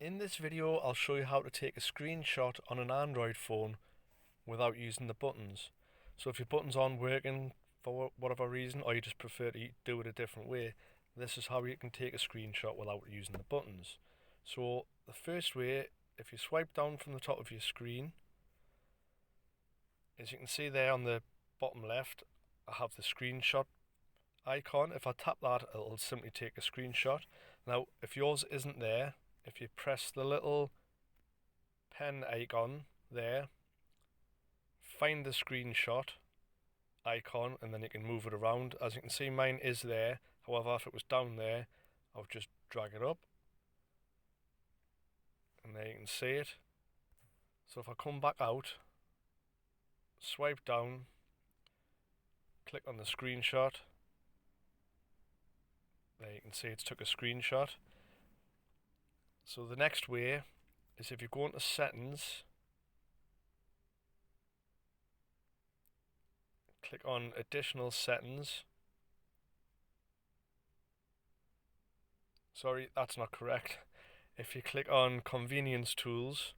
In this video, I'll show you how to take a screenshot on an Android phone without using the buttons. So if your buttons aren't working for whatever reason, or you just prefer to do it a different way, this is how you can take a screenshot without using the buttons. So the first way, if you swipe down from the top of your screen, as you can see there on the bottom left, I have the screenshot icon. If I tap that, it'll simply take a screenshot. Now, if yours isn't there, if you press the little pen icon there, find the screenshot icon, and then you can move it around. As you can see, mine is there. However, if it was down there, I would just drag it up, and there you can see it. So if I come back out, swipe down, click on the screenshot, there you can see it's took a screenshot. So the next way is if you go into settings, click on additional settings. Sorry, that's not correct. If you click on convenience tools,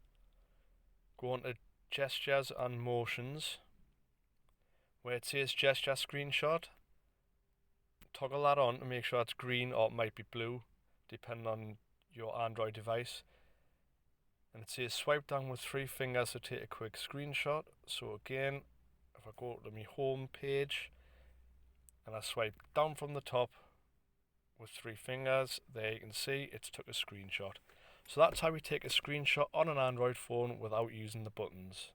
go on to gestures and motions, where it says gesture screenshot, toggle that on to make sure it's green, or it might be blue depending on your Android device. And it says swipe down with 3 fingers to take a quick screenshot. So again, if I go to my home page and I swipe down from the top with 3 fingers, there you can see it's took a screenshot. So that's how we take a screenshot on an Android phone without using the buttons.